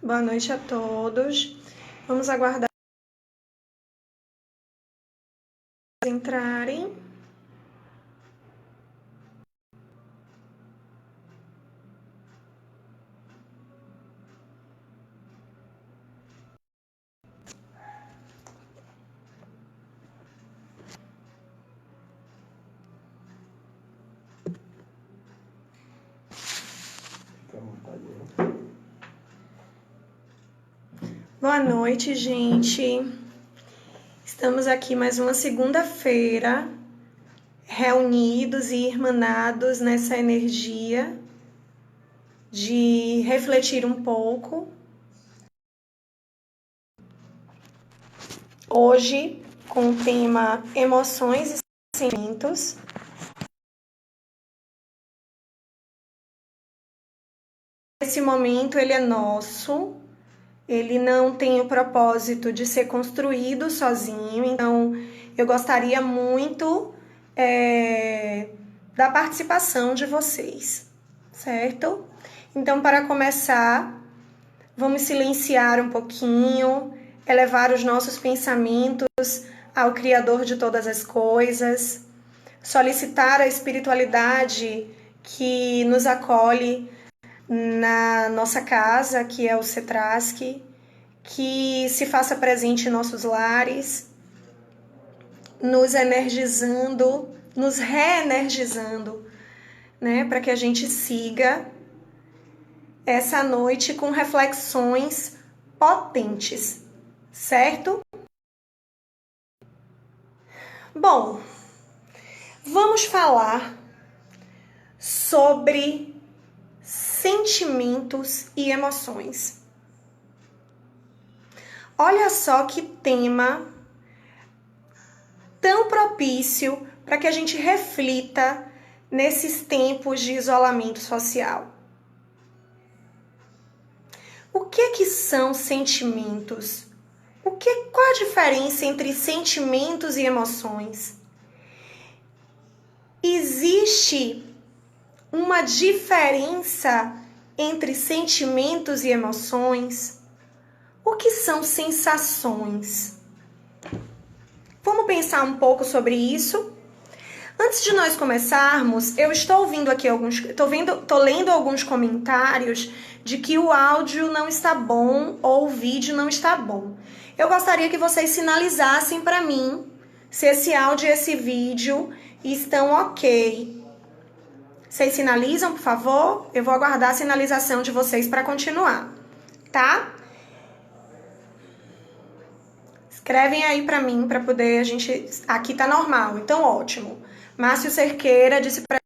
Boa noite a todos. Vamos aguardar entrarem. Boa noite, gente. Estamos aqui mais uma segunda-feira, reunidos e irmanados nessa energia de refletir um pouco. Hoje, com o tema emoções e sentimentos. Esse momento, ele é nosso. Ele não tem o propósito de ser construído sozinho, então eu gostaria muito da participação de vocês, certo? Então, para começar, vamos silenciar um pouquinho, elevar os nossos pensamentos ao Criador de todas as coisas, solicitar a espiritualidade que nos acolhe na nossa casa, que é o Cetrasc, que se faça presente em nossos lares, nos energizando, nos reenergizando, né, para que a gente siga essa noite com reflexões potentes, certo? Bom, vamos falar sobre sentimentos e emoções. Olha só que tema tão propício para que a gente reflita nesses tempos de isolamento social. O que são sentimentos? Qual a diferença entre sentimentos e emoções? Existe uma diferença entre sentimentos e emoções? O que são sensações? Vamos pensar um pouco sobre isso? Antes de nós começarmos, eu estou ouvindo aqui tô lendo alguns comentários de que o áudio não está bom ou o vídeo não está bom. Eu gostaria que vocês sinalizassem para mim se esse áudio e esse vídeo estão ok. Vocês sinalizam, por favor? Eu vou aguardar a sinalização de vocês para continuar, tá? Escrevem aí para mim, para poder a gente... Aqui tá normal, então ótimo. Márcio Cerqueira disse para...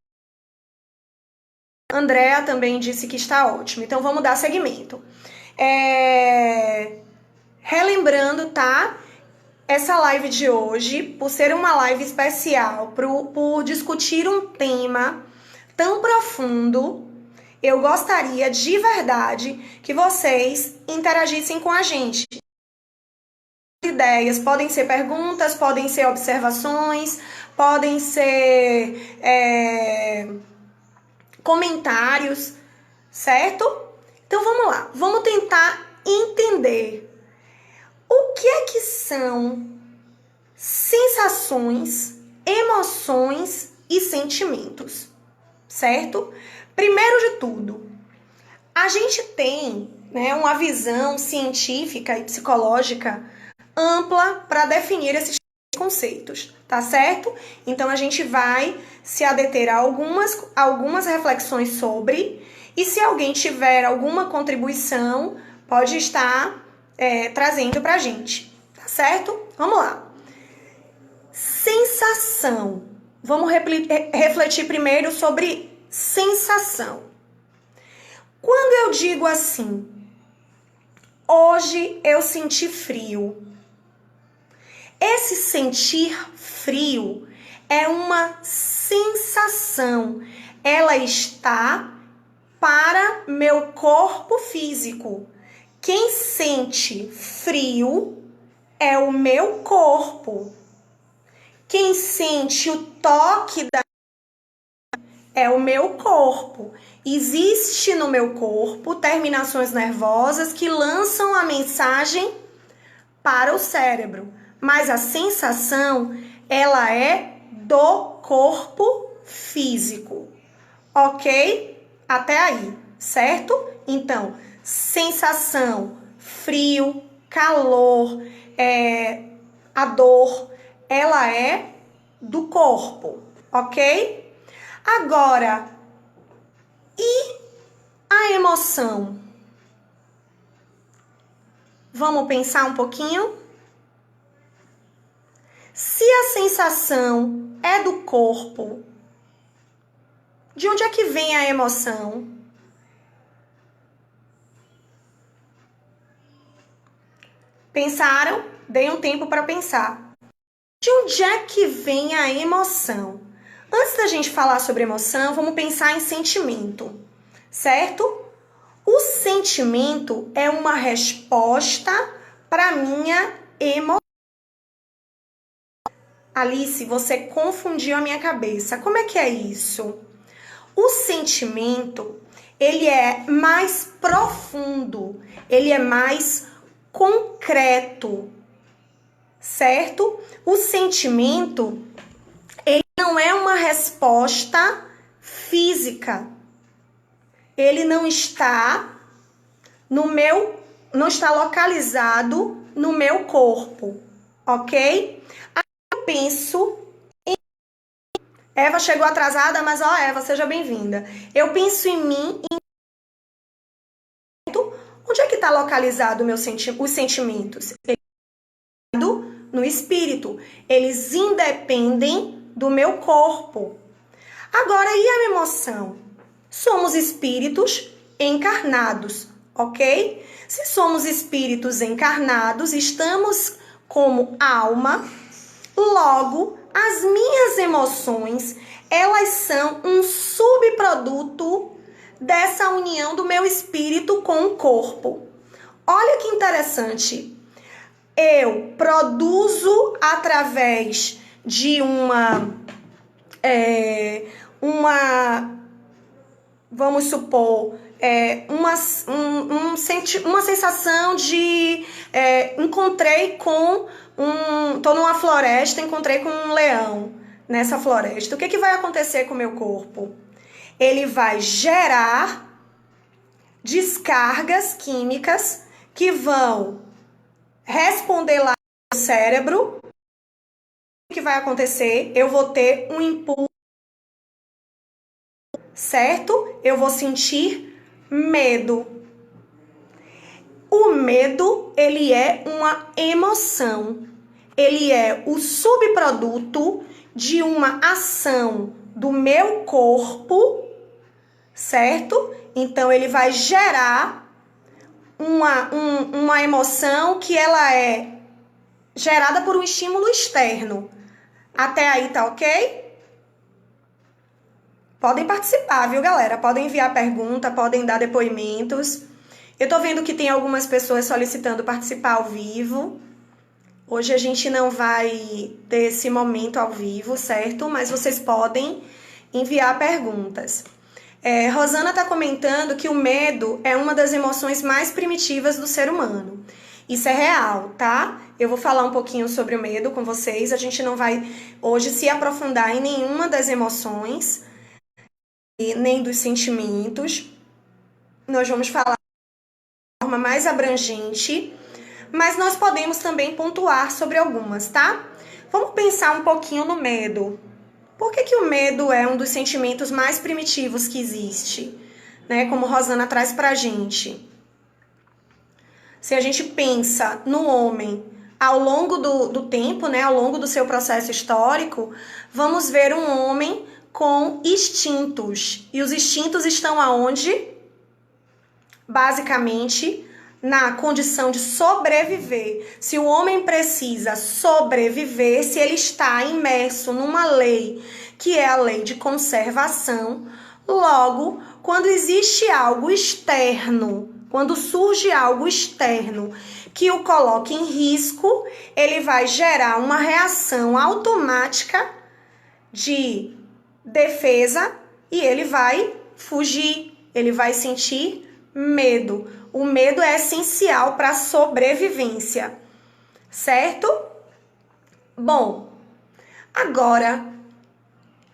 Andréa também disse que está ótimo. Então vamos dar seguimento. Relembrando, tá? Essa live de hoje, por ser uma live especial, por discutir um tema tão profundo, eu gostaria de verdade que vocês interagissem com a gente. Ideias, podem ser perguntas, podem ser observações, podem ser comentários, certo? Então vamos lá, vamos tentar entender o que são sensações, emoções e sentimentos, certo? Primeiro de tudo, a gente tem, né, uma visão científica e psicológica ampla para definir esses conceitos, tá certo? Então a gente vai se adeter a algumas reflexões sobre, e se alguém tiver alguma contribuição, pode estar trazendo pra gente, tá certo? Vamos lá. Sensação. Vamos refletir primeiro sobre sensação. Quando eu digo assim, hoje eu senti frio. Esse sentir frio é uma sensação. Ela está para meu corpo físico. Quem sente frio é o meu corpo. Quem sente o toque É o meu corpo. Existe no meu corpo terminações nervosas que lançam a mensagem para o cérebro, mas a sensação, ela é do corpo físico, ok? Até aí, certo? Então, sensação, frio, calor, a dor, ela é do corpo, ok? Agora, e a emoção? Vamos pensar um pouquinho? Se a sensação é do corpo, de onde é que vem a emoção? Pensaram? Dei um tempo para pensar. De onde é que vem a emoção? Antes da gente falar sobre emoção, vamos pensar em sentimento, certo? O sentimento é uma resposta para minha emoção. Alice, você confundiu a minha cabeça. Como é que é isso? O sentimento, ele é mais profundo, ele é mais concreto, certo? O sentimento, ele não é uma resposta física. Ele não está não está localizado no meu corpo, ok? Aí eu penso em... Eva chegou atrasada, mas ó, Eva, seja bem-vinda. Eu penso em mim, onde é que está localizado os sentimentos? No espírito. Eles independem do meu corpo. Agora, e a emoção? Somos espíritos encarnados, ok? Se somos espíritos encarnados, estamos como alma, logo, as minhas emoções, elas são um subproduto dessa união do meu espírito com o corpo. Olha que interessante. Eu produzo através de vamos supor, uma sensação de tô numa floresta, encontrei com um leão nessa floresta. O que vai acontecer com o meu corpo? Ele vai gerar descargas químicas que vão responder lá no cérebro. O que vai acontecer? Eu vou ter um impulso, certo? Eu vou sentir medo. O medo, ele é uma emoção. Ele é o subproduto de uma ação do meu corpo, certo? Então, ele vai gerar uma emoção que ela é gerada por um estímulo externo. Até aí, tá ok? Podem participar, viu, galera? Podem enviar pergunta, podem dar depoimentos. Eu tô vendo que tem algumas pessoas solicitando participar ao vivo. Hoje a gente não vai ter esse momento ao vivo, certo? Mas vocês podem enviar perguntas. Rosana tá comentando que o medo é uma das emoções mais primitivas do ser humano. Isso é real, tá? Eu vou falar um pouquinho sobre o medo com vocês. A gente não vai hoje se aprofundar em nenhuma das emoções, nem dos sentimentos. Nós vamos falar de forma mais abrangente, mas nós podemos também pontuar sobre algumas, tá? Vamos pensar um pouquinho no medo. Por que o medo é um dos sentimentos mais primitivos que existe? Né? Como Rosana traz pra gente. Se a gente pensa no homem ao longo do tempo, né, ao longo do seu processo histórico, vamos ver um homem com instintos. E os instintos estão aonde? Basicamente, na condição de sobreviver. Se o homem precisa sobreviver, se ele está imerso numa lei, que é a lei de conservação, logo, quando existe algo externo, quando surge algo externo que o coloque em risco, ele vai gerar uma reação automática de defesa e ele vai fugir, ele vai sentir medo. O medo é essencial para a sobrevivência, certo? Bom, agora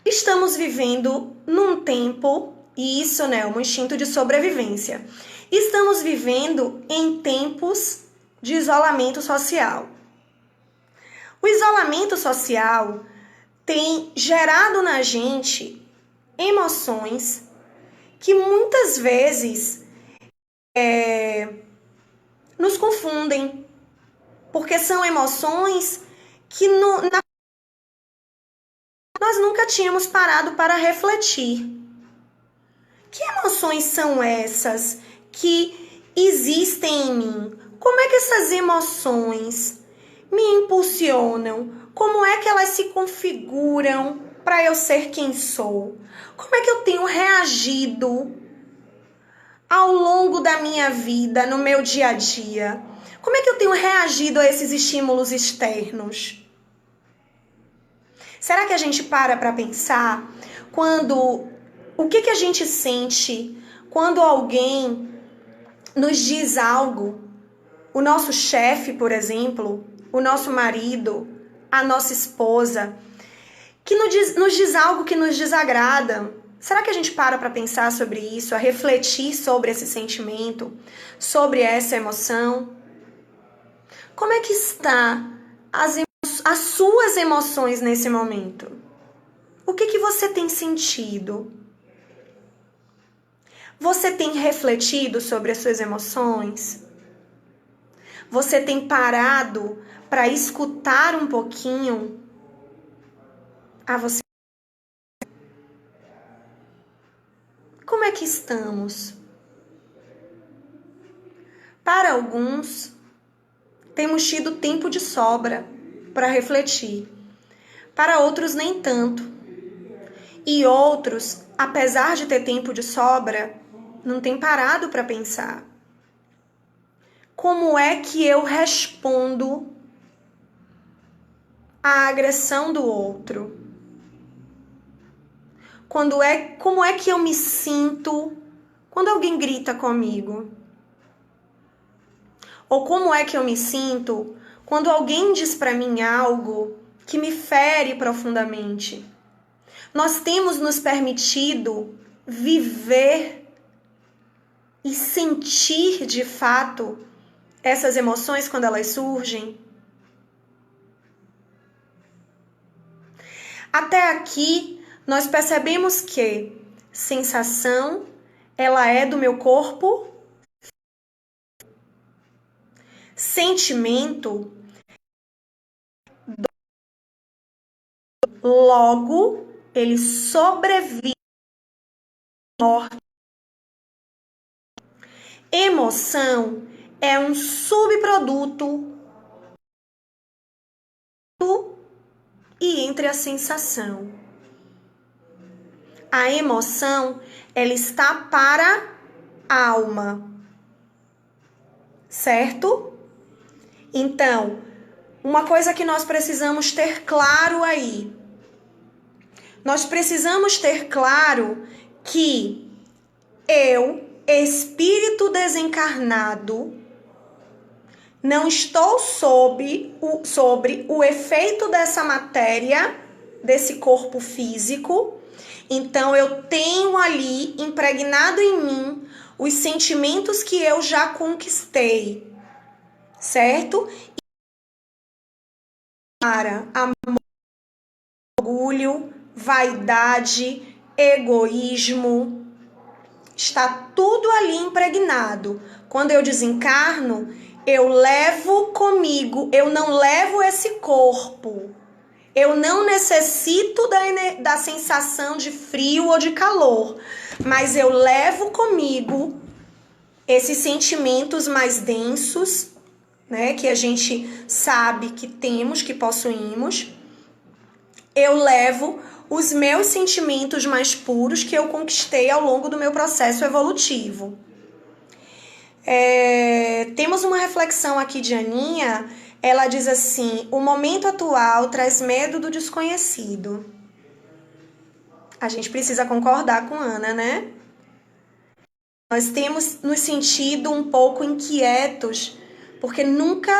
estamos vivendo num tempo, e isso, né, é um instinto de sobrevivência. Estamos vivendo em tempos de isolamento social. O isolamento social tem gerado na gente emoções que muitas vezes nos confundem, porque são emoções que nós nunca tínhamos parado para refletir. Que emoções são essas que existem em mim? Como é que essas emoções me impulsionam? Como é que elas se configuram para eu ser quem sou? Como é que eu tenho reagido ao longo da minha vida, no meu dia a dia? Como é que eu tenho reagido a esses estímulos externos? Será que a gente para pensar o que a gente sente quando alguém nos diz algo? O nosso chefe, por exemplo, o nosso marido, a nossa esposa, que nos diz algo que nos desagrada. Será que a gente para pensar sobre isso, a refletir sobre esse sentimento, sobre essa emoção? Como é que está as suas emoções nesse momento? O que você tem sentido? Você tem refletido sobre as suas emoções? Você tem parado para escutar um pouquinho a você? Como é que estamos? Para alguns, temos tido tempo de sobra para refletir. Para outros, nem tanto. E outros, apesar de ter tempo de sobra, não tem parado para pensar. Como é que eu respondo à agressão do outro? Como é que eu me sinto quando alguém grita comigo? Ou como é que eu me sinto quando alguém diz para mim algo que me fere profundamente? Nós temos nos permitido viver e sentir de fato essas emoções quando elas surgem? Até aqui, nós percebemos que sensação, ela é do meu corpo, sentimento, logo, ele sobrevive à morte. Emoção é um subproduto e entre a sensação. A emoção, ela está para a alma, certo? Então, uma coisa que nós precisamos ter claro aí. Nós precisamos ter claro que eu, espírito desencarnado, não estou sobre o efeito dessa matéria, desse corpo físico. Então, eu tenho ali impregnado em mim os sentimentos que eu já conquistei, certo? Para amor, orgulho, vaidade, egoísmo, está tudo ali impregnado. Quando eu desencarno, eu levo comigo, eu não levo esse corpo. Eu não necessito da sensação de frio ou de calor, mas eu levo comigo esses sentimentos mais densos, né, que a gente sabe que temos, que possuímos. Eu levo os meus sentimentos mais puros que eu conquistei ao longo do meu processo evolutivo. Temos uma reflexão aqui de Aninha. Ela diz assim: o momento atual traz medo do desconhecido. A gente precisa concordar com Ana, né? Nós temos nos sentido um pouco inquietos, porque nunca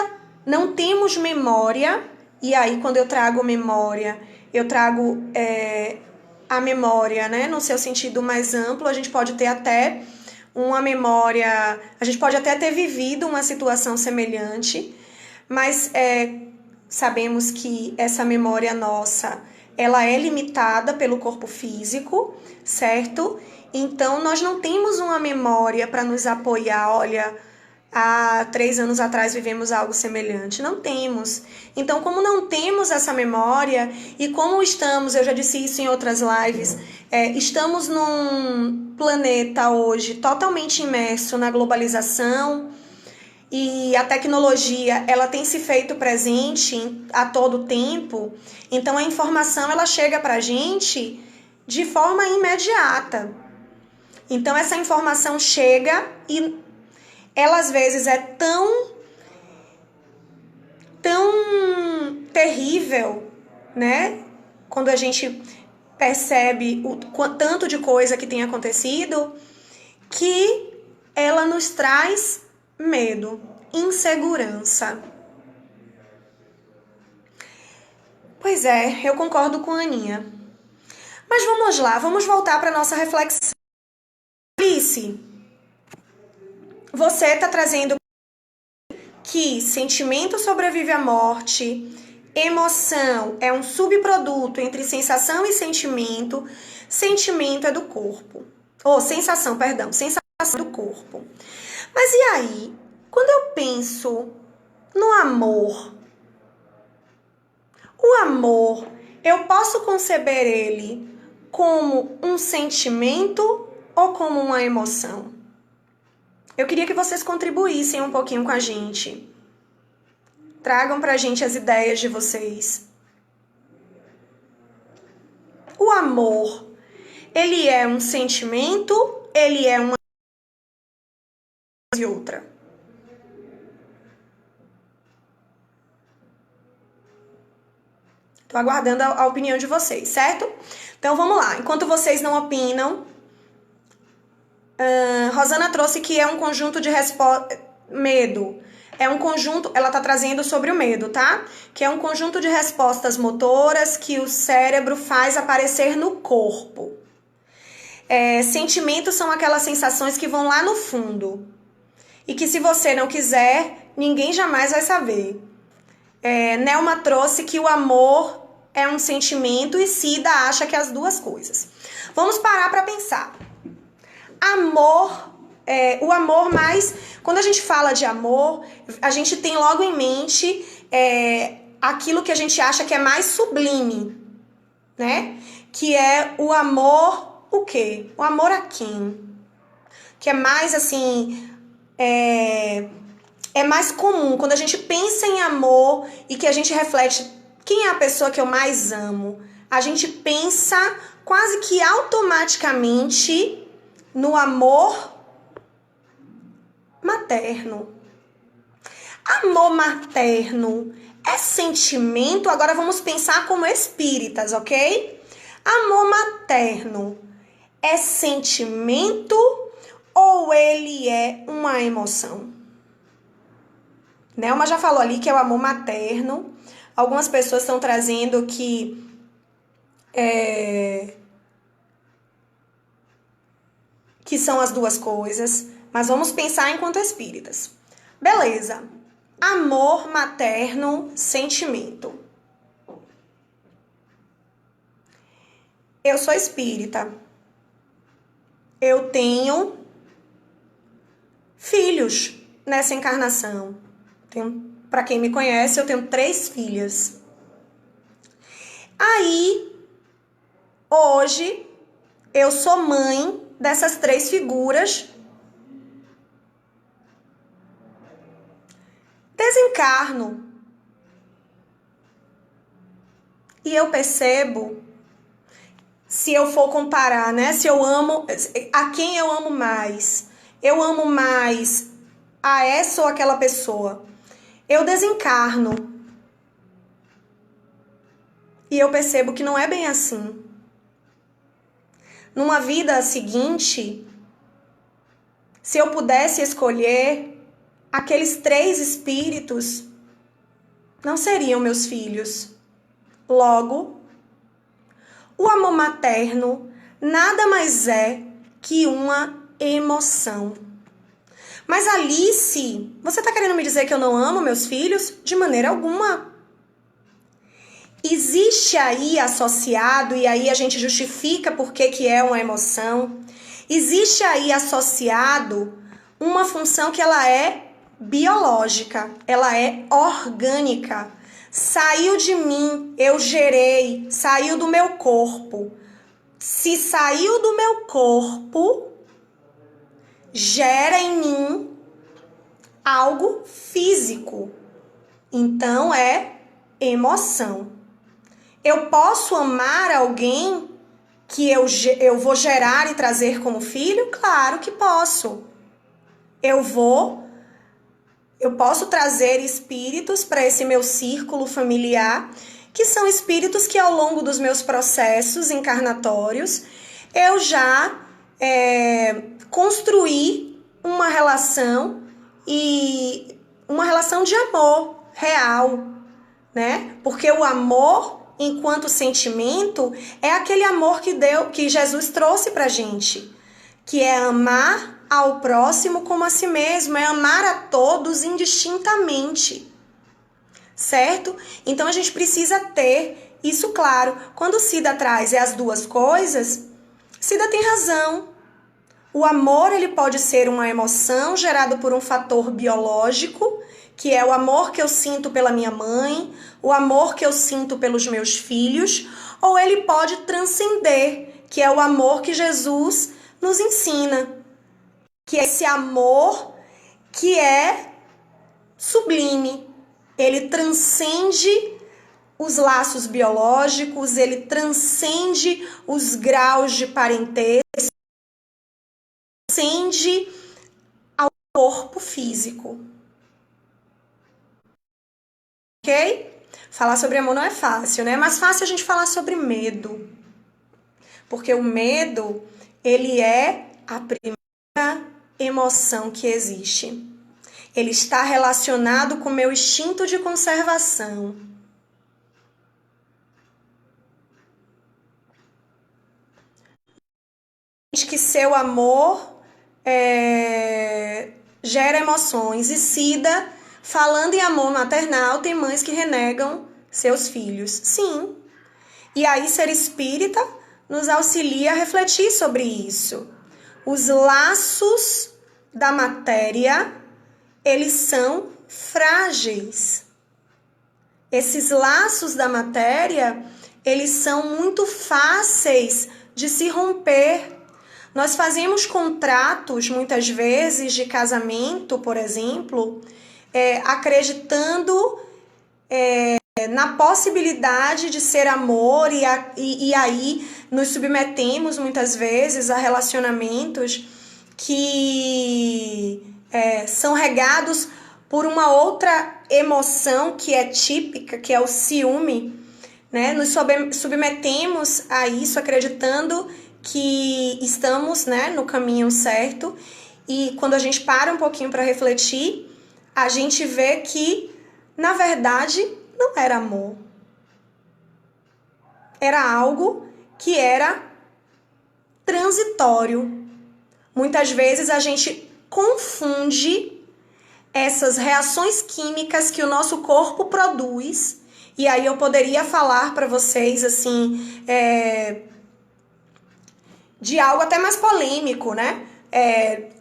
não temos memória, e aí quando eu trago memória, eu trago a memória, né, no seu sentido mais amplo. A gente pode ter até uma memória, a gente pode até ter vivido uma situação semelhante, mas sabemos que essa memória nossa, ela é limitada pelo corpo físico, certo? Então, nós não temos uma memória para nos apoiar. Olha, há 3 anos atrás vivemos algo semelhante. Não temos. Então, como não temos essa memória e como estamos, eu já disse isso em outras lives, estamos num planeta hoje totalmente imerso na globalização, e a tecnologia, ela tem se feito presente a todo tempo. Então, a informação, ela chega para a gente de forma imediata. Então, essa informação chega e ela, às vezes, é tão terrível, né? Quando a gente percebe o tanto de coisa que tem acontecido, que ela nos traz medo, insegurança. Pois é, eu concordo com a Aninha. Mas vamos lá, vamos voltar para a nossa reflexão. Alice, você está trazendo que sentimento sobrevive à morte, emoção é um subproduto entre sensação e sentimento, sentimento é do corpo. Sensação do corpo. Mas e aí, quando eu penso no amor, o amor, eu posso conceber ele como um sentimento ou como uma emoção? Eu queria que vocês contribuíssem um pouquinho com a gente. Tragam pra gente as ideias de vocês. O amor, ele é um sentimento, ele é uma e outra. Tô aguardando a opinião de vocês, certo? Então vamos lá. Enquanto vocês não opinam, Rosana trouxe que é um conjunto de medo. É um conjunto, ela tá trazendo sobre o medo, tá? Que é um conjunto de respostas motoras que o cérebro faz aparecer no corpo. Sentimentos são aquelas sensações que vão lá no fundo. E que se você não quiser, ninguém jamais vai saber. Nelma trouxe que o amor é um sentimento e Cida acha que é as duas coisas. Vamos parar para pensar. Amor, o amor mais... Quando a gente fala de amor, a gente tem logo em mente aquilo que a gente acha que é mais sublime, né? Que é o amor, o quê? O amor a quem? Que é mais assim... É mais comum, quando a gente pensa em amor e que a gente reflete quem é a pessoa que eu mais amo, a gente pensa quase que automaticamente no amor materno. Amor materno é sentimento? Agora vamos pensar como espíritas, ok? Amor materno é sentimento ou ele é uma emoção? Nelma já falou ali que é o amor materno. Algumas pessoas estão trazendo que são as duas coisas, mas vamos pensar enquanto espíritas. Beleza. Amor materno, sentimento. Eu sou espírita. Eu tenho filhos nessa encarnação. Para quem me conhece, eu tenho 3 filhas. Aí, hoje, eu sou mãe dessas 3 figuras. Desencarno. E eu percebo, se eu for comparar, né? Se eu amo, a quem eu amo mais? Eu amo mais a essa ou aquela pessoa? Eu desencarno e eu percebo que não é bem assim. numa vida seguinte, se eu pudesse escolher, aqueles 3 espíritos não seriam meus filhos. Logo, o amor materno nada mais é que uma emoção. Mas Alice, você está querendo me dizer que eu não amo meus filhos? De maneira alguma. Existe aí associado, e aí a gente justifica por que é uma emoção, existe aí associado uma função que ela é biológica, ela é orgânica. Saiu de mim, eu gerei, saiu do meu corpo. Se saiu do meu corpo, gera em mim algo físico. Então é emoção. Eu posso amar alguém que eu vou gerar e trazer como filho? Claro que posso. Eu posso trazer espíritos para esse meu círculo familiar, que são espíritos que ao longo dos meus processos encarnatórios, eu já construí uma relação e uma relação de amor real, né? Porque o amor, enquanto sentimento, é aquele amor que Jesus trouxe pra gente, que é amar ao próximo como a si mesmo, é amar a todos indistintamente, certo? Então a gente precisa ter isso claro. Quando Cida traz as 2 coisas, Cida tem razão. O amor, ele pode ser uma emoção gerada por um fator biológico, que é o amor que eu sinto pela minha mãe, o amor que eu sinto pelos meus filhos, ou ele pode transcender, que é o amor que Jesus nos ensina, que é esse amor que é sublime. Ele transcende os laços biológicos, ele transcende os graus de parentesco, transcende ao corpo físico. Ok? Falar sobre amor não é fácil, né? É mais fácil a gente falar sobre medo. Porque o medo, ele é a primeira emoção que existe. Ele está relacionado com o meu instinto de conservação. Diz que seu amor gera emoções. E Cida, falando em amor maternal, tem mães que renegam seus filhos. Sim. E aí, ser espírita nos auxilia a refletir sobre isso. Os laços da matéria, eles são frágeis. Esses laços da matéria, eles são muito fáceis de se romper. Nós fazemos contratos, muitas vezes, de casamento, por exemplo, acreditando na possibilidade de ser amor e aí nos submetemos, muitas vezes, a relacionamentos que são regados por uma outra emoção que é típica, que é o ciúme, né? Nos submetemos a isso acreditando que estamos, né, no caminho certo, e quando a gente para um pouquinho para refletir, a gente vê que, na verdade, não era amor. Era algo que era transitório. Muitas vezes a gente confunde essas reações químicas que o nosso corpo produz, e aí eu poderia falar para vocês, assim, de algo até mais polêmico, né?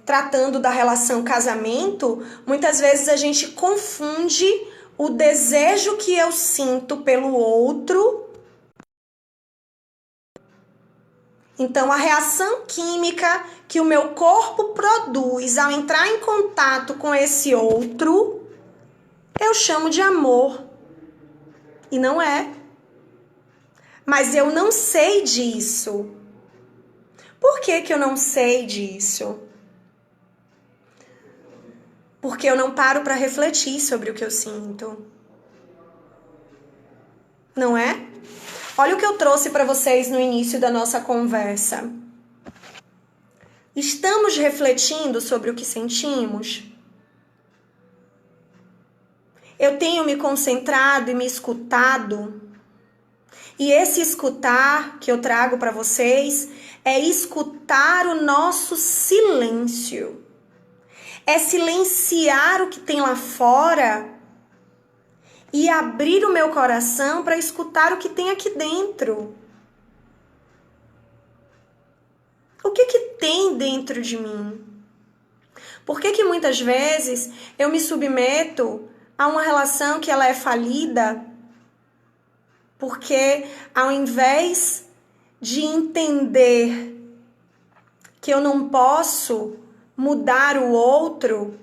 Tratando da relação casamento, muitas vezes a gente confunde o desejo que eu sinto pelo outro. Então, a reação química que o meu corpo produz ao entrar em contato com esse outro, eu chamo de amor. E não é. Mas eu não sei disso. Por que que eu não sei disso? Porque eu não paro para refletir sobre o que eu sinto. Não é? Olha o que eu trouxe para vocês no início da nossa conversa. Estamos refletindo sobre o que sentimos? Eu tenho me concentrado e me escutado? E esse escutar que eu trago para vocês é escutar o nosso silêncio. É silenciar o que tem lá fora e abrir o meu coração para escutar o que tem aqui dentro. O que tem dentro de mim? Por que muitas vezes eu me submeto a uma relação que ela é falida? Porque ao invés de entender que eu não posso mudar o outro,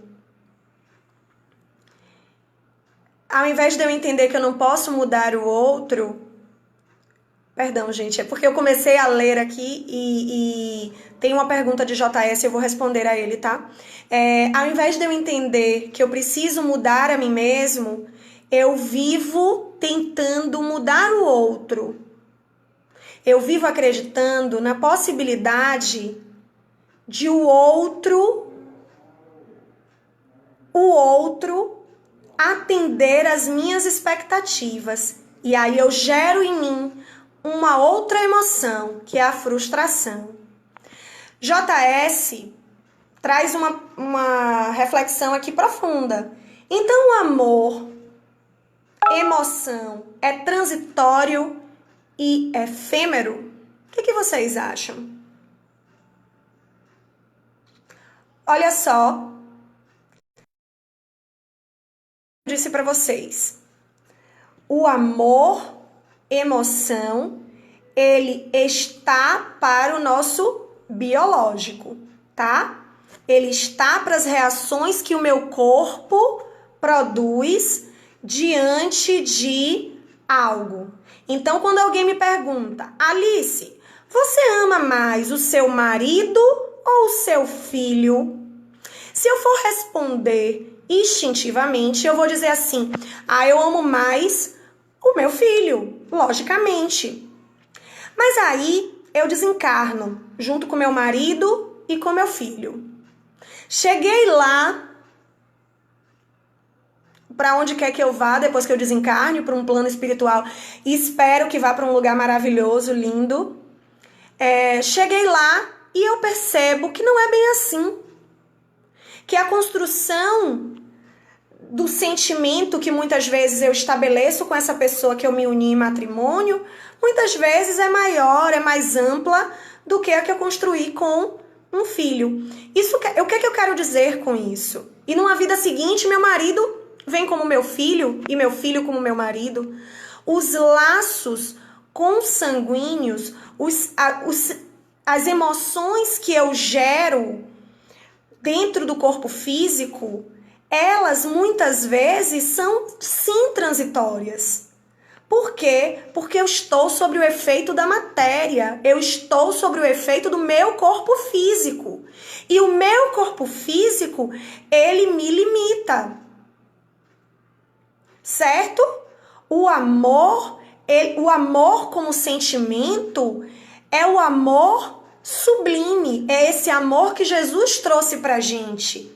ao invés de eu entender que eu não posso mudar o outro, perdão, gente, é porque eu comecei a ler aqui e tem uma pergunta de JS, eu vou responder a ele, tá? Ao invés de eu entender que eu preciso mudar a mim mesmo, eu vivo tentando mudar o outro. Eu vivo acreditando na possibilidade de o outro atender às minhas expectativas. E aí eu gero em mim uma outra emoção, que é a frustração. JS traz uma reflexão aqui profunda. Então o amor, emoção, é transitório e efêmero? O que vocês acham? Olha só, eu disse para vocês. O amor, emoção, ele está para o nosso biológico, tá? Ele está para as reações que o meu corpo produz diante de algo. Então, quando alguém me pergunta, Alice, você ama mais o seu marido ou o seu filho? Se eu for responder instintivamente, eu vou dizer assim, eu amo mais o meu filho, logicamente. Mas aí eu desencarno, junto com meu marido e com meu filho. Cheguei lá, para onde quer que eu vá, depois que eu desencarne, para um plano espiritual, e espero que vá para um lugar maravilhoso, lindo. Cheguei lá e eu percebo que não é bem assim. Que a construção do sentimento que muitas vezes eu estabeleço com essa pessoa que eu me uni em matrimônio, muitas vezes é maior, é mais ampla do que a que eu construí com um filho. O que eu quero dizer com isso? E numa vida seguinte, meu marido vem como meu filho e meu filho como meu marido. Os laços consanguíneos, as emoções que eu gero dentro do corpo físico, elas muitas vezes são sim transitórias. Por quê? Porque eu estou sobre o efeito da matéria, eu estou sobre o efeito do meu corpo físico. E o meu corpo físico, ele me limita. Certo? O amor como sentimento é o amor sublime, é esse amor que Jesus trouxe pra gente.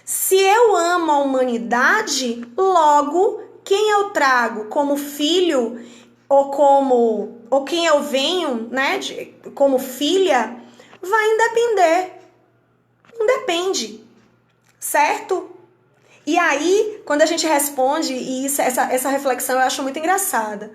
Se eu amo a humanidade, logo quem eu trago como filho ou quem eu venho, né, como filha, vai independe, certo? E aí, quando a gente responde, e essa reflexão eu acho muito engraçada.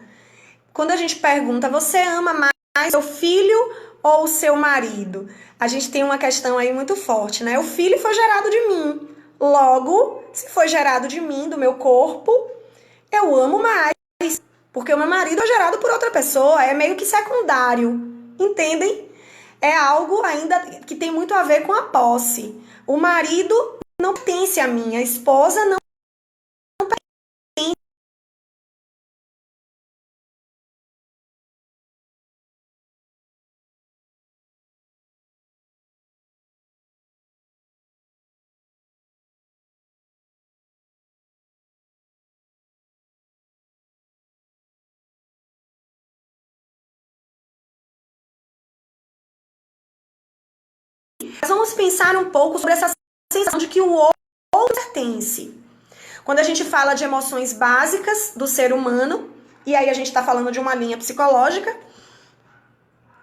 Quando a gente pergunta, você ama mais seu filho ou o seu marido? A gente tem uma questão aí muito forte, né? O filho foi gerado de mim. Logo, se foi gerado de mim, do meu corpo, eu amo mais. Porque o meu marido é gerado por outra pessoa, é meio que secundário. Entendem? É algo ainda que tem muito a ver com a posse. O marido não pertence a mim, a esposa não pertence. Mas vamos pensar um pouco sobre essa sensação de que o outro pertence. Quando a gente fala de emoções básicas do ser humano, e aí a gente está falando de uma linha psicológica,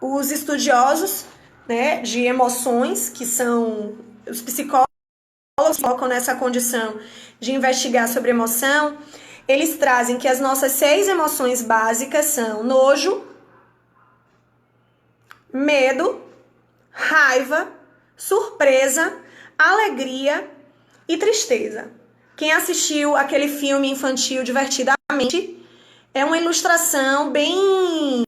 os estudiosos, né, de emoções, que são os psicólogos que focam nessa condição de investigar sobre emoção, eles trazem que as nossas 6 emoções básicas são nojo, medo, raiva, surpresa, alegria e tristeza. Quem assistiu aquele filme infantil Divertidamente é uma ilustração bem,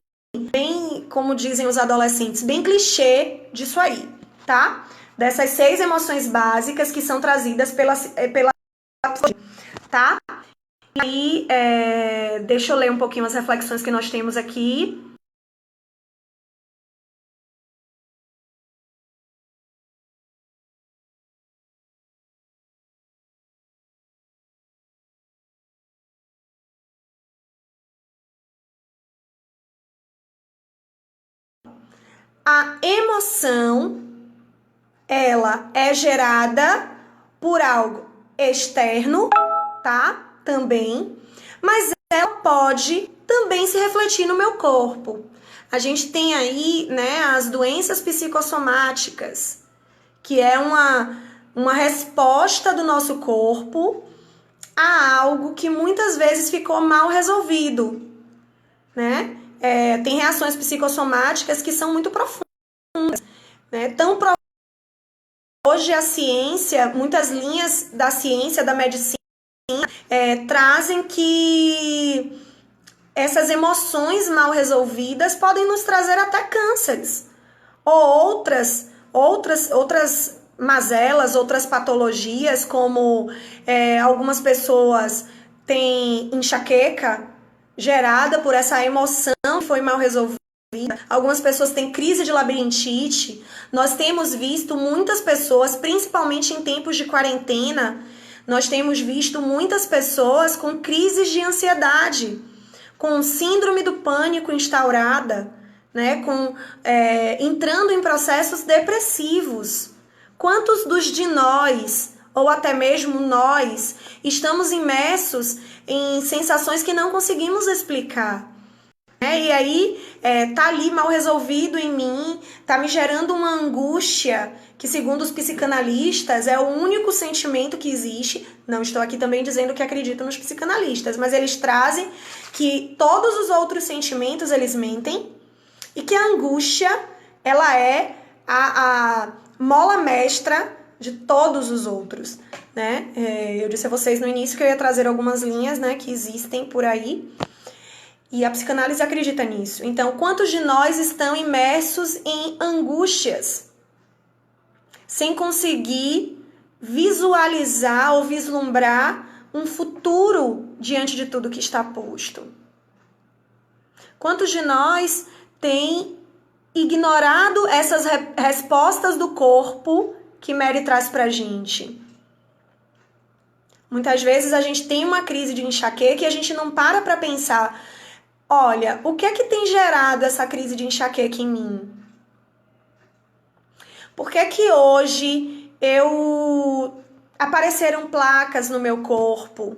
como dizem os adolescentes, bem clichê disso aí, tá? Dessas 6 emoções básicas que são trazidas pela tá? E aí, deixa eu ler um pouquinho as reflexões que nós temos aqui. A emoção, ela é gerada por algo externo, tá? Também, mas ela pode também se refletir no meu corpo. A gente tem aí, né, as doenças psicossomáticas, que é uma resposta do nosso corpo a algo que muitas vezes ficou mal resolvido, né? Tem reações psicossomáticas que são muito profundas, né? Tão profundas. Hoje a ciência, muitas linhas da ciência, da medicina, trazem que essas emoções mal resolvidas podem nos trazer até cânceres ou outras mazelas, outras patologias, como algumas pessoas têm enxaqueca gerada por essa emoção que foi mal resolvida. Algumas pessoas têm crise de labirintite. Nós temos visto muitas pessoas, principalmente em tempos de quarentena, nós temos visto muitas pessoas com crises de ansiedade, com síndrome do pânico instaurada, né, entrando em processos depressivos. Quantos de nós, ou até mesmo nós, estamos imersos em sensações que não conseguimos explicar? E aí, tá ali mal resolvido em mim, tá me gerando uma angústia, que segundo os psicanalistas é o único sentimento que existe. Não estou aqui também dizendo que acredito nos psicanalistas, mas eles trazem que todos os outros sentimentos, eles mentem, e que a angústia, ela é a mola mestra de todos os outros, né? Eu disse a vocês no início que eu ia trazer algumas linhas, né, que existem por aí, e a psicanálise acredita nisso. Então, quantos de nós estão imersos em angústias, sem conseguir visualizar ou vislumbrar um futuro diante de tudo que está posto? Quantos de nós têm ignorado essas respostas do corpo que Mary traz pra gente? Muitas vezes a gente tem uma crise de enxaqueca e a gente não para pensar, olha, o que é que tem gerado essa crise de enxaqueca em mim? Por que é que hoje apareceram placas no meu corpo?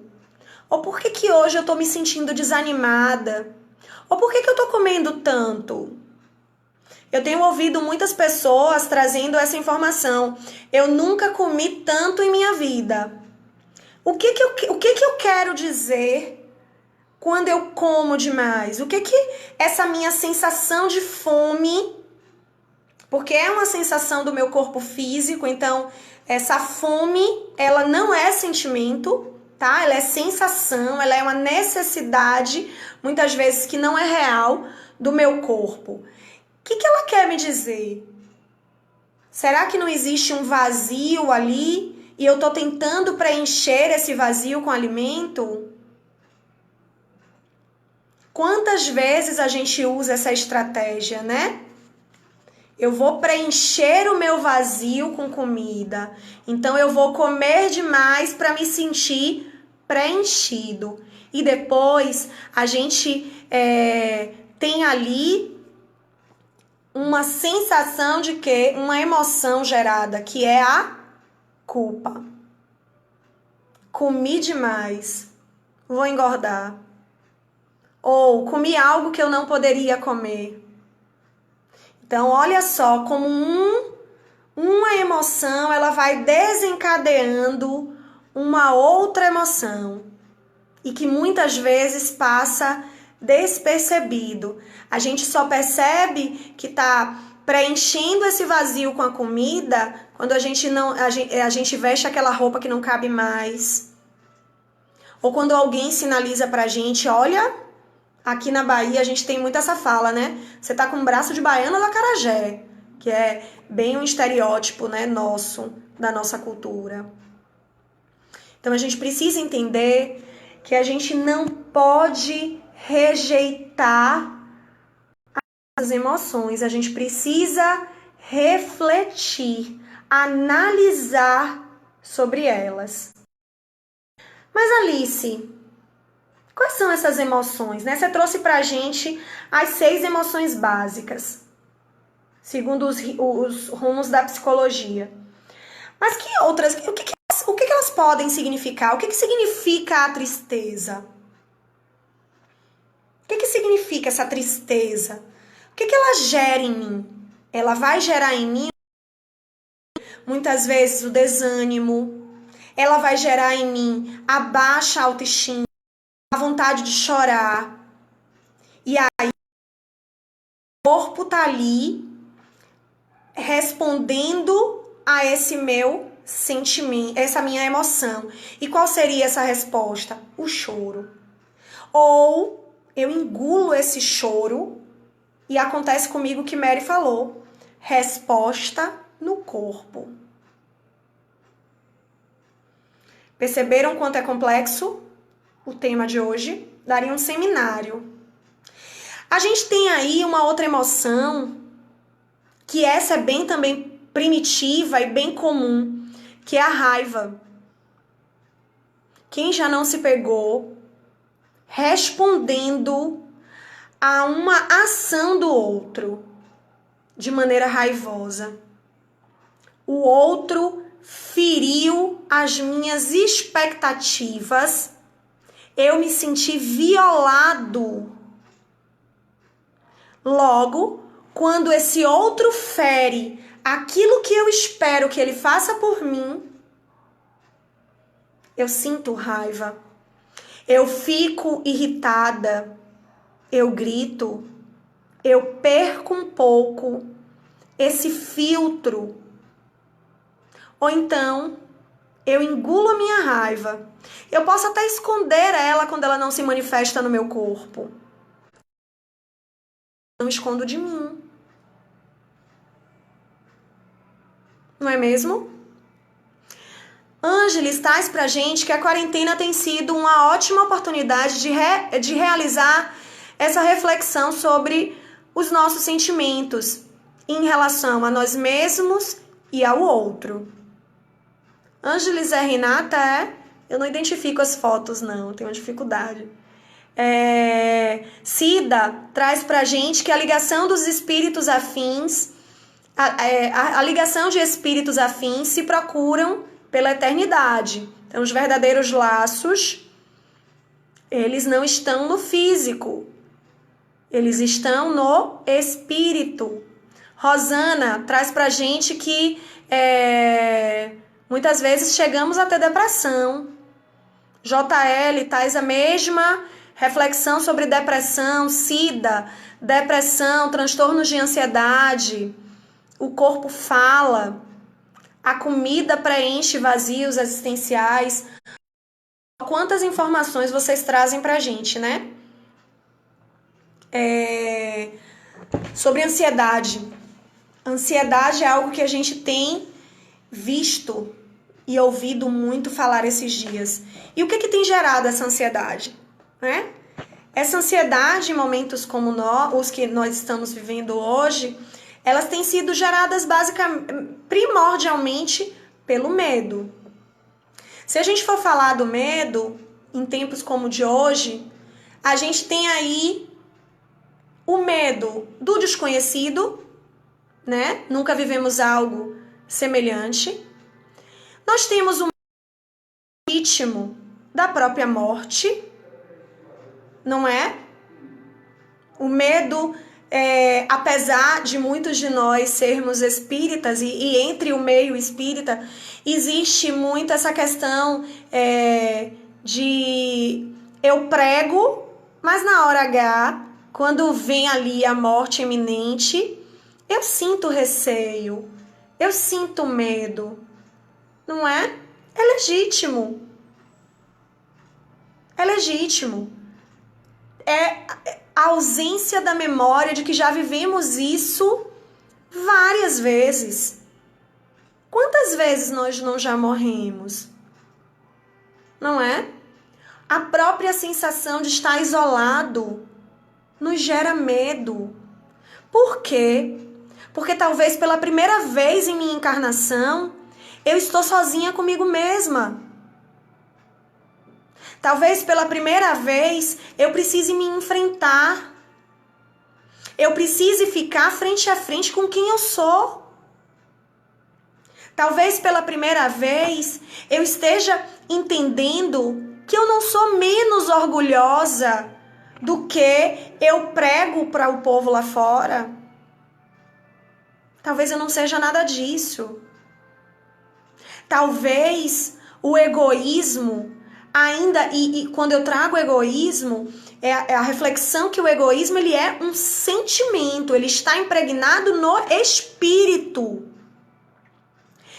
Ou por que que hoje eu tô me sentindo desanimada? Ou por que que eu tô comendo tanto? Eu tenho ouvido muitas pessoas trazendo essa informação. Eu nunca comi tanto em minha vida. O que que eu quero dizer quando eu como demais? O que essa minha sensação de fome, porque é uma sensação do meu corpo físico, então essa fome, ela não é sentimento, tá? Ela é sensação, ela é uma necessidade, muitas vezes que não é real, do meu corpo. O que ela quer me dizer? Será que não existe um vazio ali e eu tô tentando preencher esse vazio com alimento? Quantas vezes a gente usa essa estratégia, né? Eu vou preencher o meu vazio com comida. Então eu vou comer demais para me sentir preenchido. E depois a gente tem ali uma sensação de que uma emoção gerada, que é a culpa. Comi demais, vou engordar. Ou comi algo que eu não poderia comer. Então, olha só como uma emoção, ela vai desencadeando uma outra emoção. E que muitas vezes passa despercebido. A gente só percebe que está preenchendo esse vazio com a comida quando a gente veste aquela roupa que não cabe mais. Ou quando alguém sinaliza pra gente, olha, aqui na Bahia a gente tem muito essa fala, né? Você tá com um braço de baiana do acarajé, que é bem um estereótipo, né, nosso, da nossa cultura. Então a gente precisa entender que a gente não pode rejeitar as emoções, a gente precisa refletir, analisar sobre elas. Mas Alice, quais são essas emoções, né? Você trouxe pra gente as 6 emoções básicas, segundo os rumos da psicologia. Mas que outras, o que elas podem significar? O que significa a tristeza? O que significa essa tristeza? O que ela gera em mim? Ela vai gerar em mim, muitas vezes, o desânimo. Ela vai gerar em mim a baixa autoestima, a vontade de chorar. E aí, o corpo tá ali respondendo a esse meu sentimento, essa minha emoção. E qual seria essa resposta? O choro. Ou eu engulo esse choro e acontece comigo o que Mary falou. Resposta no corpo. Perceberam quanto é complexo o tema de hoje? Daria um seminário. A gente tem aí uma outra emoção, que essa é bem também primitiva e bem comum, que é a raiva. Quem já não se pegou respondendo a uma ação do outro de maneira raivosa? O outro feriu as minhas expectativas, eu me senti violado. Logo, quando esse outro fere aquilo que eu espero que ele faça por mim, eu sinto raiva, eu fico irritada, eu grito, eu perco um pouco esse filtro. Ou então, eu engulo a minha raiva. Eu posso até esconder ela quando ela não se manifesta no meu corpo. Não escondo de mim. Não é mesmo? Ângeles traz pra gente que a quarentena tem sido uma ótima oportunidade de realizar essa reflexão sobre os nossos sentimentos em relação a nós mesmos e ao outro. Ângeles Renata eu não identifico as fotos não, tenho uma dificuldade. Cida traz pra gente que a ligação dos espíritos afins, a ligação de espíritos afins se procuram pela eternidade. Então, os verdadeiros laços, eles não estão no físico, eles estão no espírito. Rosana traz pra gente que muitas vezes chegamos a ter depressão. JL traz a mesma reflexão sobre depressão. Cida, depressão, transtornos de ansiedade. O corpo fala. A comida preenche vazios existenciais. Quantas informações vocês trazem pra gente, né? Sobre ansiedade. Ansiedade é algo que a gente tem visto e ouvido muito falar esses dias. E o que tem gerado essa ansiedade? Né? Essa ansiedade, em momentos como os que nós estamos vivendo hoje, elas têm sido geradas primordialmente pelo medo. Se a gente for falar do medo, em tempos como o de hoje, a gente tem aí o medo do desconhecido, né? Nunca vivemos algo semelhante. Nós temos um ritmo da própria morte, não é? O medo, apesar de muitos de nós sermos espíritas, e entre o meio espírita, existe muito essa questão de eu prego, mas na hora H, quando vem ali a morte iminente, eu sinto receio, eu sinto medo, não é? É legítimo. É legítimo. É a ausência da memória de que já vivemos isso várias vezes. Quantas vezes nós não já morremos? Não é? A própria sensação de estar isolado nos gera medo. Por quê? Porque talvez pela primeira vez em minha encarnação, eu estou sozinha comigo mesma. Talvez pela primeira vez eu precise me enfrentar. Eu precise ficar frente a frente com quem eu sou. Talvez pela primeira vez eu esteja entendendo que eu não sou menos orgulhosa do que eu prego para o povo lá fora. Talvez eu não seja nada disso. Talvez o egoísmo ainda, e quando eu trago egoísmo, é a reflexão que o egoísmo ele é um sentimento, ele está impregnado no espírito.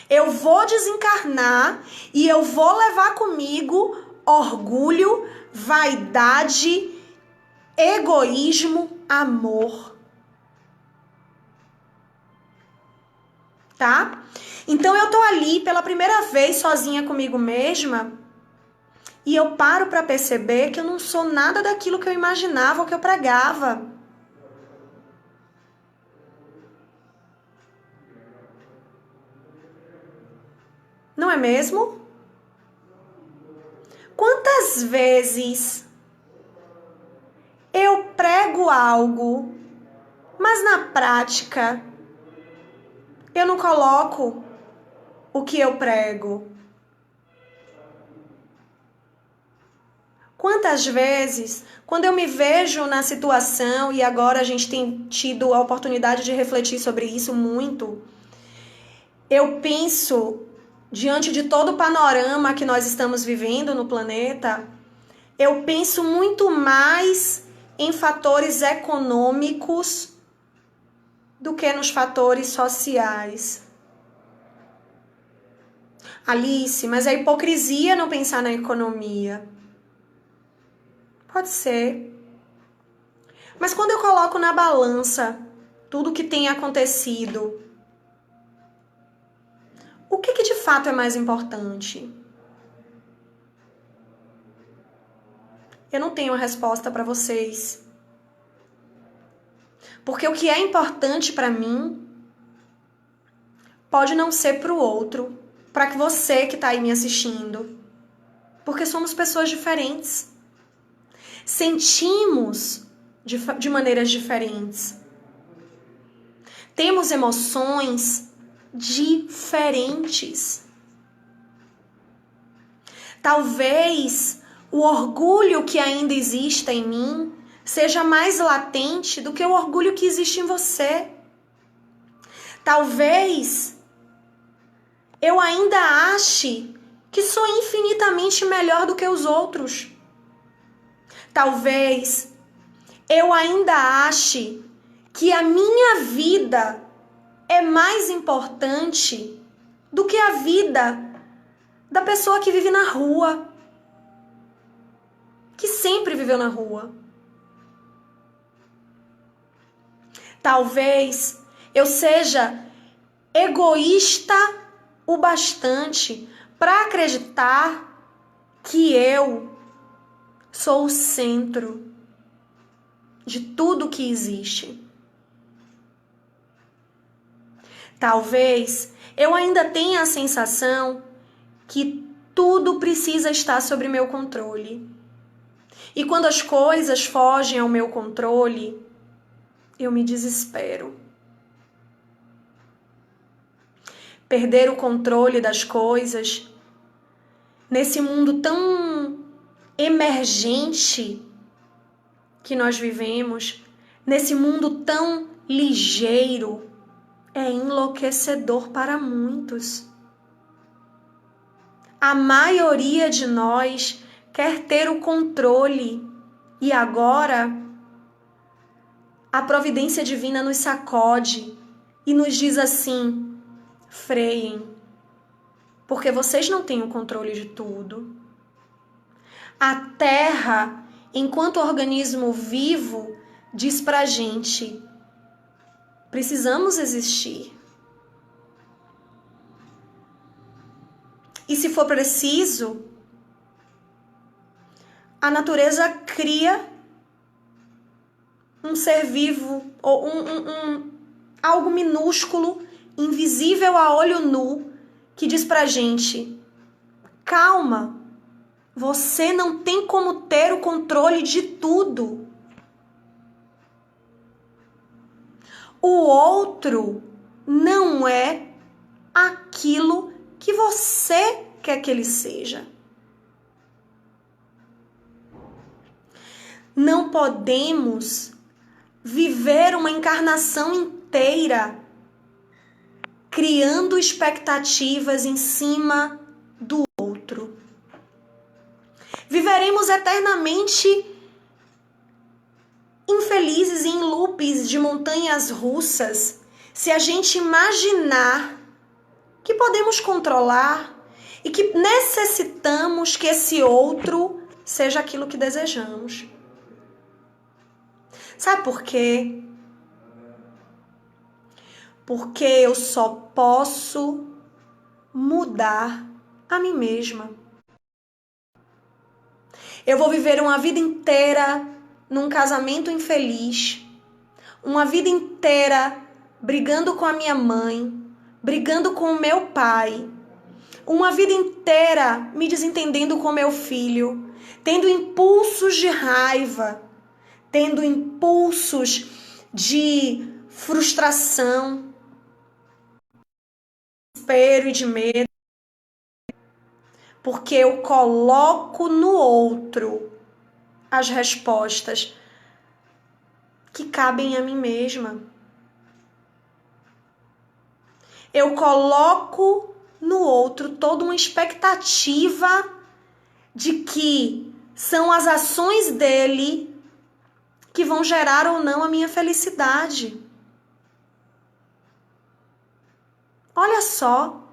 Eu vou desencarnar e eu vou levar comigo orgulho, vaidade, egoísmo, amor. Tá? Então eu tô ali pela primeira vez sozinha comigo mesma e eu paro para perceber que eu não sou nada daquilo que eu imaginava ou que eu pregava. Não é mesmo? Quantas vezes eu prego algo, mas na prática eu não coloco o que eu prego? Quantas vezes, quando eu me vejo na situação, e agora a gente tem tido a oportunidade de refletir sobre isso muito, eu penso, diante de todo o panorama que nós estamos vivendo no planeta, eu penso muito mais em fatores econômicos do que nos fatores sociais. Alice, mas é hipocrisia não pensar na economia. Pode ser. Mas quando eu coloco na balança tudo que tem acontecido, o que de fato é mais importante? Eu não tenho a resposta para vocês. Porque o que é importante para mim pode não ser para o outro, para você que está aí me assistindo. Porque somos pessoas diferentes. Sentimos de maneiras diferentes. Temos emoções diferentes. Talvez o orgulho que ainda exista em mim seja mais latente do que o orgulho que existe em você. Talvez eu ainda ache que sou infinitamente melhor do que os outros. Talvez eu ainda ache que a minha vida é mais importante do que a vida da pessoa que vive na rua, que sempre viveu na rua. Talvez eu seja egoísta o bastante para acreditar que eu sou o centro de tudo que existe. Talvez eu ainda tenha a sensação que tudo precisa estar sob meu controle. E quando as coisas fogem ao meu controle, eu me desespero. perder o controle das coisas. Nesse mundo tão emergente que nós vivemos, nesse mundo tão ligeiro, é enlouquecedor para muitos. A maioria de nós quer ter o controle e agora a providência divina nos sacode e nos diz assim: freiem, porque vocês não têm o controle de tudo. A Terra, enquanto organismo vivo, diz pra gente: precisamos existir. E se for preciso, a natureza cria um ser vivo, ou algo minúsculo, invisível a olho nu, que diz pra gente: calma, você não tem como ter o controle de tudo. O outro não é aquilo que você quer que ele seja. Não podemos viver uma encarnação inteira criando expectativas em cima do outro. Viveremos eternamente infelizes em loops de montanhas russas se a gente imaginar que podemos controlar e que necessitamos que esse outro seja aquilo que desejamos. Sabe por quê? Porque eu só posso mudar a mim mesma. Eu vou viver uma vida inteira num casamento infeliz, uma vida inteira brigando com a minha mãe, brigando com o meu pai, uma vida inteira me desentendendo com meu filho, tendo impulsos de raiva, tendo impulsos de frustração, desespero e de medo, porque eu coloco no outro as respostas que cabem a mim mesma. Eu coloco no outro toda uma expectativa de que são as ações dele que vão gerar ou não a minha felicidade. Olha só,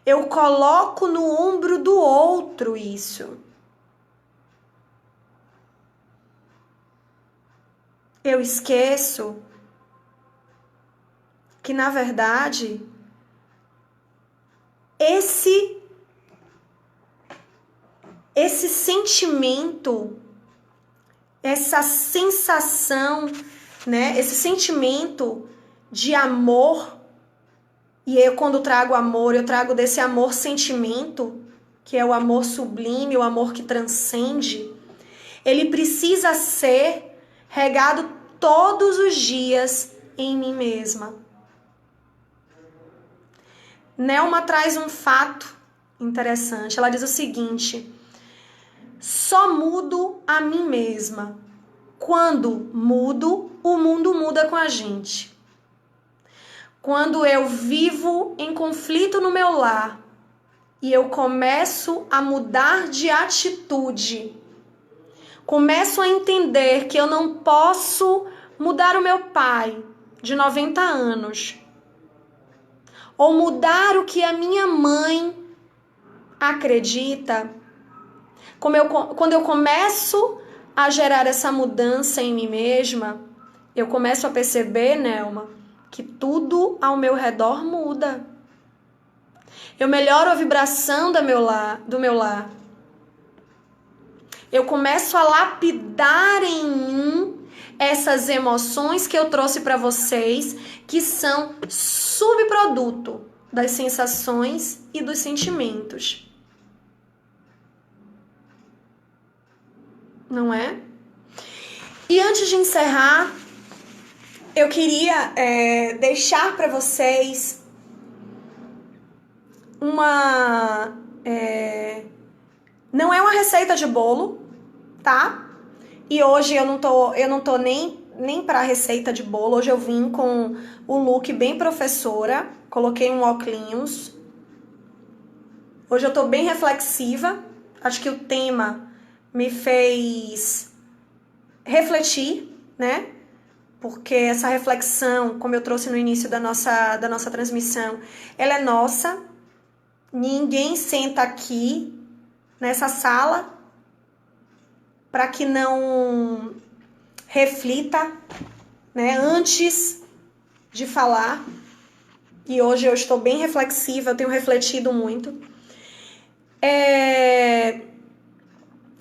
eu coloco no ombro do outro isso. Eu esqueço que, na verdade, esse sentimento, essa sensação, né? Esse sentimento de amor, e eu quando trago amor, eu trago desse amor sentimento, que é o amor sublime, o amor que transcende, ele precisa ser regado todos os dias em mim mesma. Nelma traz um fato interessante. Ela diz o seguinte: só mudo a mim mesma. Quando mudo, o mundo muda com a gente. Quando eu vivo em conflito no meu lar e eu começo a mudar de atitude, começo a entender que eu não posso mudar o meu pai de 90 anos, ou mudar o que a minha mãe acredita, quando eu começo a gerar essa mudança em mim mesma, eu começo a perceber, Nelma, que tudo ao meu redor muda. Eu melhoro a vibração do meu lar. Eu começo a lapidar em mim essas emoções que eu trouxe para vocês, que são subproduto das sensações e dos sentimentos. Não é? E antes de encerrar, eu queria deixar para vocês não é uma receita de bolo, tá? E hoje eu não tô nem para receita de bolo. Hoje eu vim com o look bem professora, coloquei um óculos. Hoje eu tô bem reflexiva. Acho que o tema me fez refletir, né? Porque essa reflexão, como eu trouxe no início da nossa transmissão, ela é nossa. Ninguém senta aqui nessa sala para que não reflita, né, antes de falar. E hoje eu estou bem reflexiva, eu tenho refletido muito.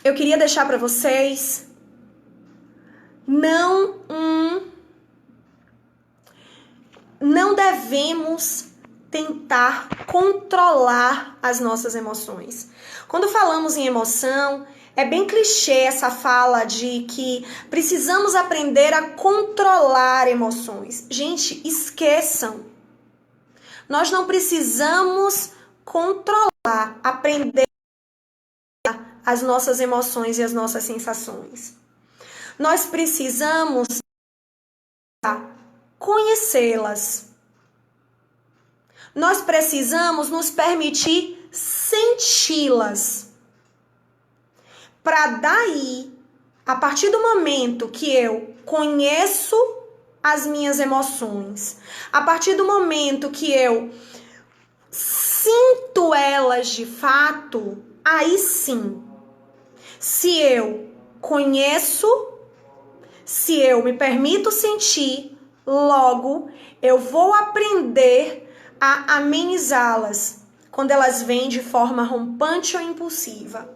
Eu queria deixar para vocês não devemos tentar controlar as nossas emoções. Quando falamos em emoção, é bem clichê essa fala de que precisamos aprender a controlar emoções. Gente, esqueçam. Nós não precisamos controlar, aprender as nossas emoções e as nossas sensações. Nós precisamos conhecê-las. Nós precisamos nos permitir senti-las. Para daí, a partir do momento que eu conheço as minhas emoções, a partir do momento que eu sinto elas de fato, aí sim, se eu conheço, se eu me permito sentir, logo eu vou aprender a amenizá-las quando elas vêm de forma rompante ou impulsiva.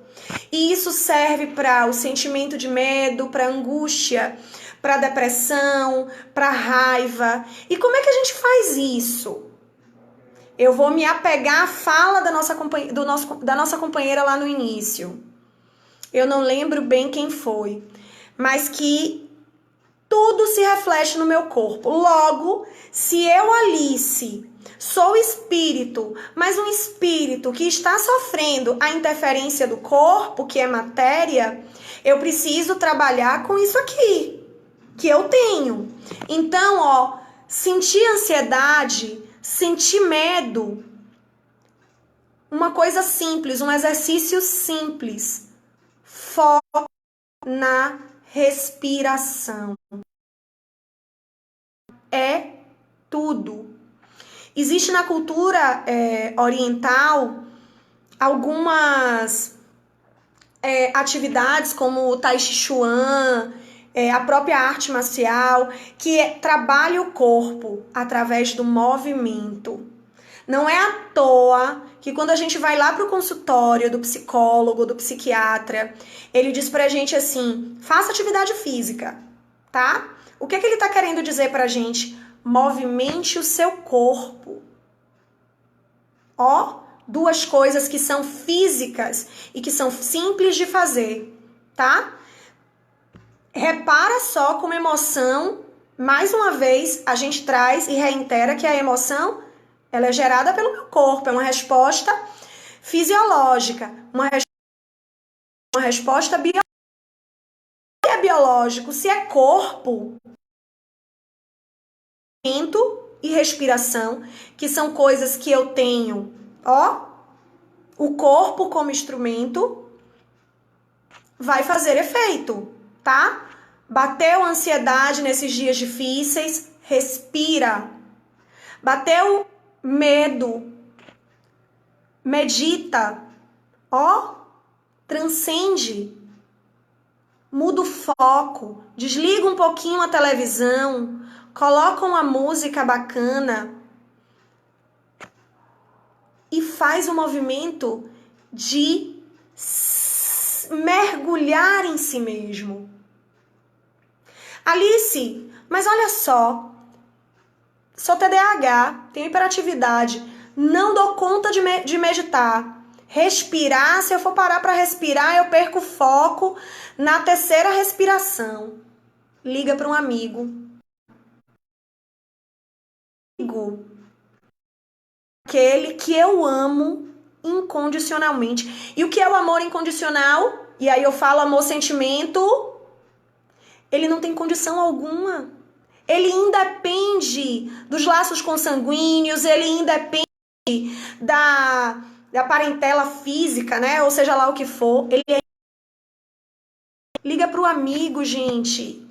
E isso serve para o sentimento de medo, para angústia, para depressão, para raiva. E como é que a gente faz isso? Eu vou me apegar à fala da nossa companheira lá no início. Eu não lembro bem quem foi, mas que tudo se reflete no meu corpo. Logo, se eu, Alice, sou espírito, mas um espírito que está sofrendo a interferência do corpo, que é matéria, eu preciso trabalhar com isso aqui, que eu tenho. Então, sentir ansiedade, sentir medo, uma coisa simples, um exercício simples. Foco na respiração. É tudo. Existe na cultura oriental algumas atividades como o Tai Chi Chuan, a própria arte marcial, que trabalha o corpo através do movimento. Não é à toa que quando a gente vai lá para o consultório do psicólogo, do psiquiatra, ele diz pra gente assim, faça atividade física, tá? O que ele tá querendo dizer pra gente? Movimente o seu corpo. Duas coisas que são físicas e que são simples de fazer, tá? Repara só como emoção, mais uma vez, a gente traz e reitera que a emoção, ela é gerada pelo meu corpo, é uma resposta fisiológica, uma resposta biológica. Se é biológico, se é corpo, e respiração, que são coisas que eu tenho, o corpo como instrumento vai fazer efeito, tá? Bateu ansiedade nesses dias difíceis, respira. Bateu medo, medita, transcende, muda o foco, desliga um pouquinho a televisão, coloca uma música bacana e faz o movimento de mergulhar em si mesmo. Alice, mas olha só, sou TDAH, tenho hiperatividade, não dou conta de meditar. Respirar, se eu for parar para respirar, eu perco o foco na terceira respiração. Liga para um amigo. aquele que eu amo incondicionalmente. E o que é o amor incondicional? E aí eu falo amor-sentimento. Ele não tem condição alguma. Ele independe dos laços consanguíneos, ele independe da parentela física, né? Ou seja lá o que for. Liga pro amigo, gente.